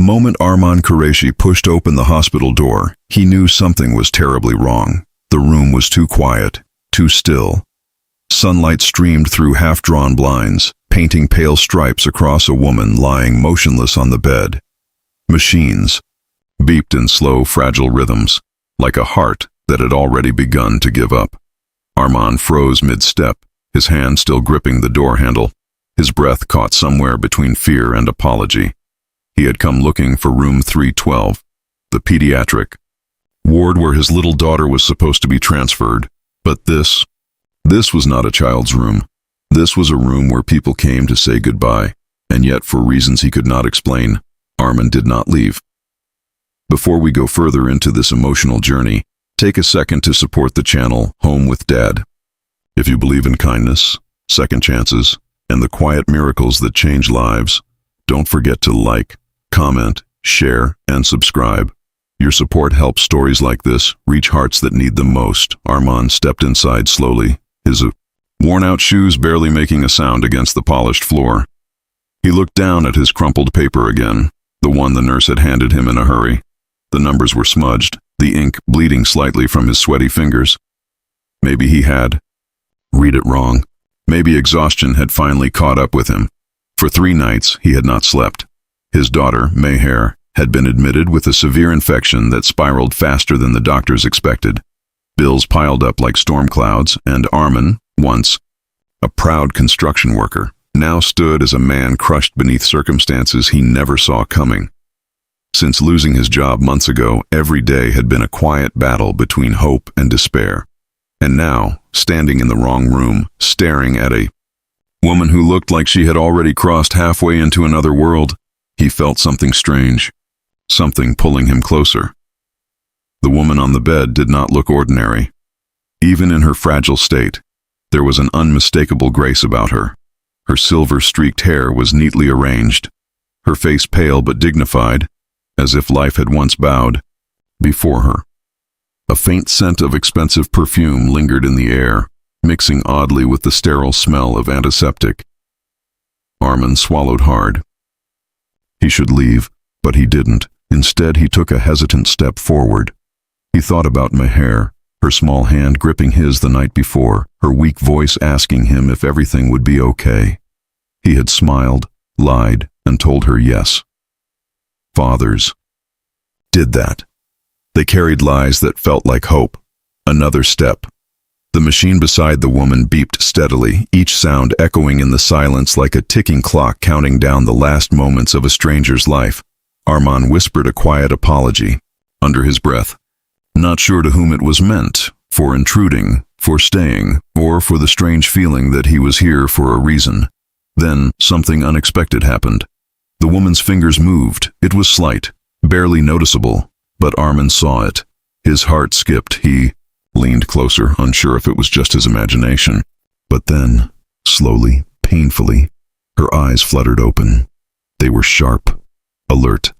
moment Arman Qureshi pushed open the hospital door, he knew something was terribly wrong. The room was too quiet, too still. Sunlight streamed through half-drawn blinds, painting pale stripes across a woman lying motionless on the bed. Machines beeped in slow, fragile rhythms, like a heart that had already begun to give up. Arman froze mid-step, his hand still gripping the door handle, his breath caught somewhere between fear and apology. He had come looking for room 312, the pediatric ward where his little daughter was supposed to be transferred, but this was not a child's room. This was a room where people came to say goodbye, and yet for reasons he could not explain, Arman did not leave. Before we go further into this emotional journey, take a second to support the channel Home with Dad. If you believe in kindness, second chances, and the quiet miracles that change lives, don't forget to like, comment, share, and subscribe. Your support helps stories like this reach hearts that need them most. Arman stepped inside slowly, his worn-out shoes barely making a sound against the polished floor. He looked down at his crumpled paper again, the one the nurse had handed him in a hurry. The numbers were smudged, the ink bleeding slightly from his sweaty fingers. Maybe he had read it wrong. Maybe exhaustion had finally caught up with him. For 3 nights, he had not slept. His daughter, Meher, had been admitted with a severe infection that spiraled faster than the doctors expected. Bills piled up like storm clouds, and Arman, once a proud construction worker, now stood as a man crushed beneath circumstances he never saw coming. Since losing his job months ago, every day had been a quiet battle between hope and despair. And now, standing in the wrong room, staring at a woman who looked like she had already crossed halfway into another world, he felt something strange, something pulling him closer. The woman on the bed did not look ordinary. Even in her fragile state, there was an unmistakable grace about her. Her silver-streaked hair was neatly arranged, her face pale but dignified, as if life had once bowed before her. A faint scent of expensive perfume lingered in the air, mixing oddly with the sterile smell of antiseptic. Arman swallowed hard. He should leave, but he didn't. Instead, he took a hesitant step forward. He thought about Meher, her small hand gripping his the night before, her weak voice asking him if everything would be okay. He had smiled, lied, and told her yes. Fathers did that. They carried lies that felt like hope. Another step. The machine beside the woman beeped steadily, each sound echoing in the silence like a ticking clock counting down the last moments of a stranger's life. Arman whispered a quiet apology, under his breath, not sure to whom it was meant, for intruding, for staying, or for the strange feeling that he was here for a reason. Then, something unexpected happened. The woman's fingers moved. It was slight, barely noticeable, but Arman saw it. His heart skipped. He leaned closer, unsure if it was just his imagination. But then, slowly, painfully, her eyes fluttered open. They were sharp, alert,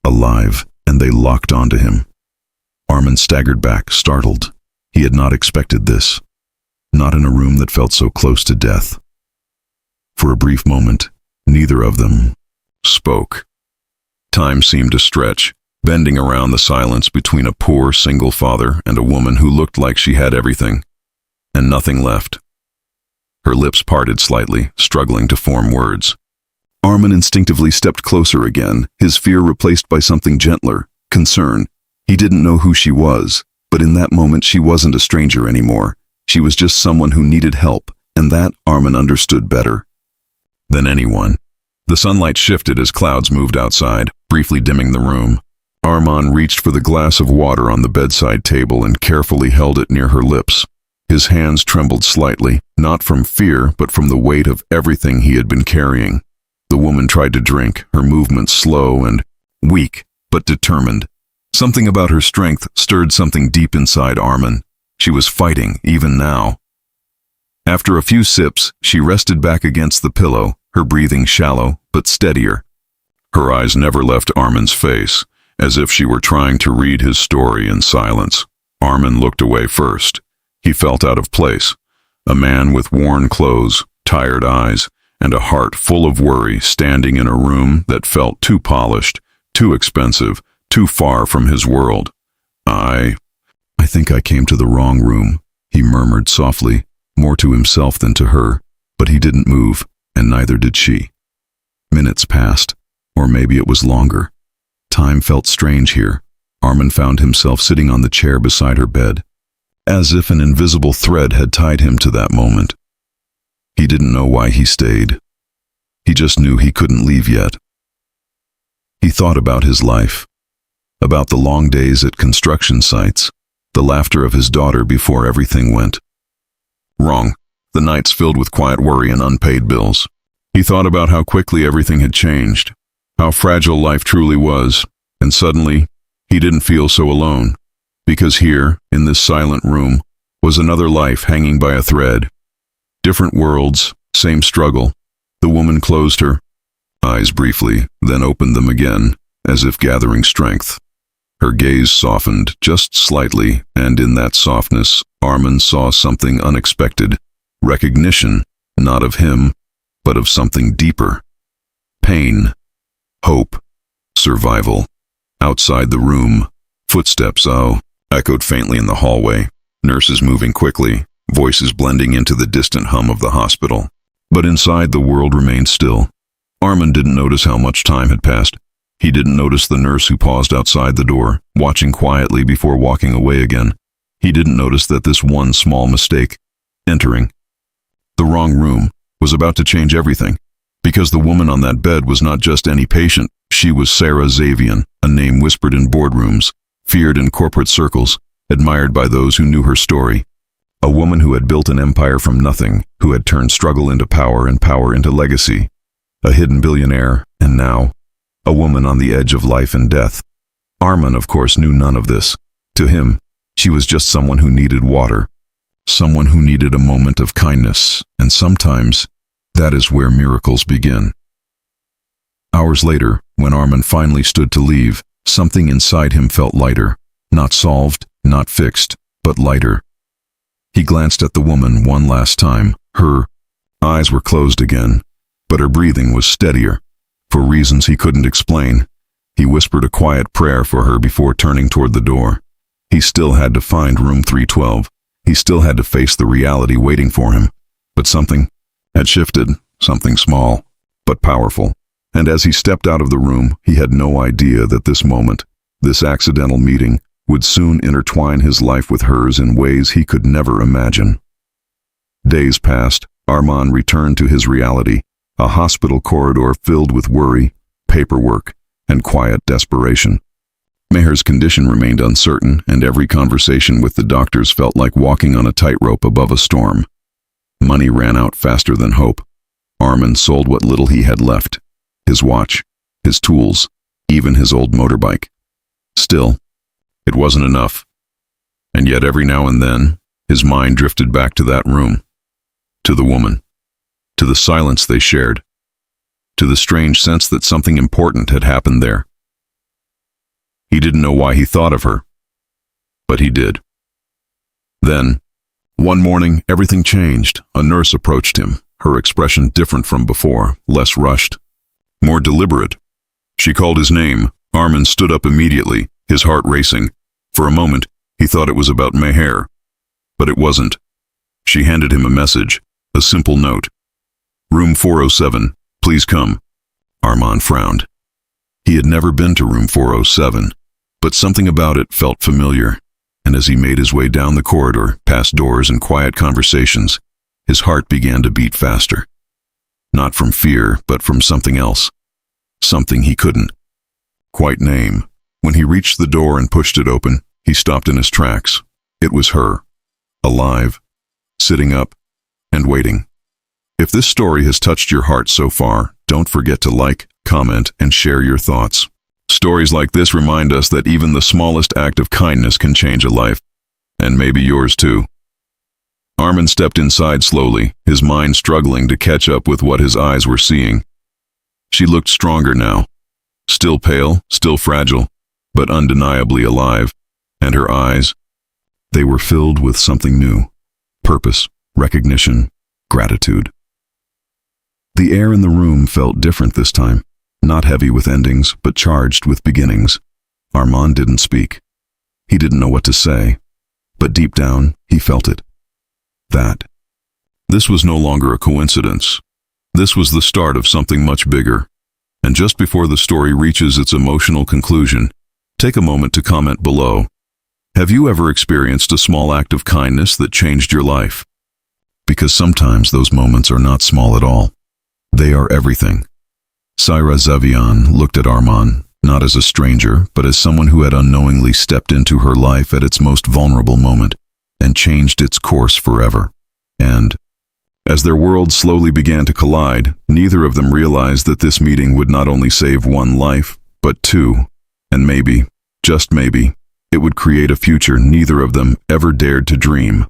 alive, and they locked onto him. Arman staggered back, startled. He had not expected this. Not in a room that felt so close to death. For a brief moment, neither of them spoke. Time seemed to stretch, bending around the silence between a poor single father and a woman who looked like she had everything, and nothing left. Her lips parted slightly, struggling to form words. Arman instinctively stepped closer again, his fear replaced by something gentler, concern. He didn't know who she was, but in that moment she wasn't a stranger anymore. She was just someone who needed help, and that Arman understood better than anyone. The sunlight shifted as clouds moved outside, briefly dimming the room. Arman reached for the glass of water on the bedside table and carefully held it near her lips. His hands trembled slightly, not from fear, but from the weight of everything he had been carrying. The woman tried to drink, her movements slow and weak, but determined. Something about her strength stirred something deep inside Arman. She was fighting, even now. After a few sips, she rested back against the pillow, her breathing shallow, but steadier. Her eyes never left Arman's face, as if she were trying to read his story in silence. Arman looked away first. He felt out of place. A man with worn clothes, tired eyes, and a heart full of worry standing in a room that felt too polished, Too expensive, too far from his world. I think I came to the wrong room, he murmured softly, more to himself than to her, but he didn't move, and neither did she. Minutes passed, or maybe it was longer. Time felt strange here. Armin found himself sitting on the chair beside her bed, as if an invisible thread had tied him to that moment. He didn't know why he stayed. He just knew he couldn't leave yet. He thought about his life, about the long days at construction sites, the laughter of his daughter before everything went wrong, the nights filled with quiet worry and unpaid bills. He thought about how quickly everything had changed, how fragile life truly was, and suddenly, he didn't feel so alone, because here, in this silent room, was another life hanging by a thread. Different worlds, same struggle. The woman closed her eyes briefly, then opened them again, as if gathering strength. Her gaze softened just slightly, and in that softness, Armin saw something unexpected. Recognition, not of him, but of something deeper. Pain, hope, survival. Outside the room, footsteps, echoed faintly in the hallway. Nurses moving quickly, voices blending into the distant hum of the hospital. But inside, the world remained still. Armin didn't notice how much time had passed. He didn't notice the nurse who paused outside the door, watching quietly before walking away again. He didn't notice that this one small mistake, entering the wrong room, was about to change everything. Because the woman on that bed was not just any patient, she was Sarah Xavian, a name whispered in boardrooms, feared in corporate circles, admired by those who knew her story. A woman who had built an empire from nothing, who had turned struggle into power and power into legacy. A hidden billionaire, and now, a woman on the edge of life and death. Armin, of course, knew none of this. To him, she was just someone who needed water, someone who needed a moment of kindness, and sometimes, that is where miracles begin. Hours later, when Armin finally stood to leave, something inside him felt lighter. Not solved, not fixed, but lighter. He glanced at the woman one last time. Her eyes were closed again, but her breathing was steadier. For reasons he couldn't explain, he whispered a quiet prayer for her before turning toward the door. He still had to find room 312. He still had to face the reality waiting for him. But something had shifted, something small, but powerful. And as he stepped out of the room, he had no idea that this moment, this accidental meeting, would soon intertwine his life with hers in ways he could never imagine. Days passed. Armin returned to his reality, a hospital corridor filled with worry, paperwork, and quiet desperation. Meher's condition remained uncertain, and every conversation with the doctors felt like walking on a tightrope above a storm. Money ran out faster than hope. Armin sold what little he had left, his watch, his tools, even his old motorbike. Still, it wasn't enough. And yet every now and then, his mind drifted back to that room, to the woman, to the silence they shared, to the strange sense that something important had happened there. He didn't know why he thought of her, but he did. Then, one morning, everything changed. A nurse approached him, her expression different from before, less rushed, more deliberate. She called his name. Armin stood up immediately, his heart racing. For a moment, he thought it was about Meher, but it wasn't. She handed him a message, a simple note. "Room 407, please come." Armin frowned. He had never been to room 407, but something about it felt familiar, and as he made his way down the corridor, past doors and quiet conversations, his heart began to beat faster. Not from fear, but from something else. Something he couldn't quite name. When he reached the door and pushed it open, he stopped in his tracks. It was her, alive, sitting up, and waiting. If this story has touched your heart so far, don't forget to like, comment, and share your thoughts. Stories like this remind us that even the smallest act of kindness can change a life, and maybe yours too. Armin stepped inside slowly, his mind struggling to catch up with what his eyes were seeing. She looked stronger now, still pale, still fragile, but undeniably alive, and her eyes, they were filled with something new, purpose, recognition, gratitude. The air in the room felt different this time. not heavy with endings, but charged with beginnings. Armand didn't speak. He didn't know what to say, but deep down, he felt it. This was no longer a coincidence. This was the start of something much bigger. And just before the story reaches its emotional conclusion, take a moment to comment below. Have you ever experienced a small act of kindness that changed your life? Because sometimes those moments are not small at all. They are everything. Saira Zevian looked at Armand, not as a stranger, but as someone who had unknowingly stepped into her life at its most vulnerable moment and changed its course forever. And, as their worlds slowly began to collide, neither of them realized that this meeting would not only save one life, but two, and maybe, just maybe, it would create a future neither of them ever dared to dream.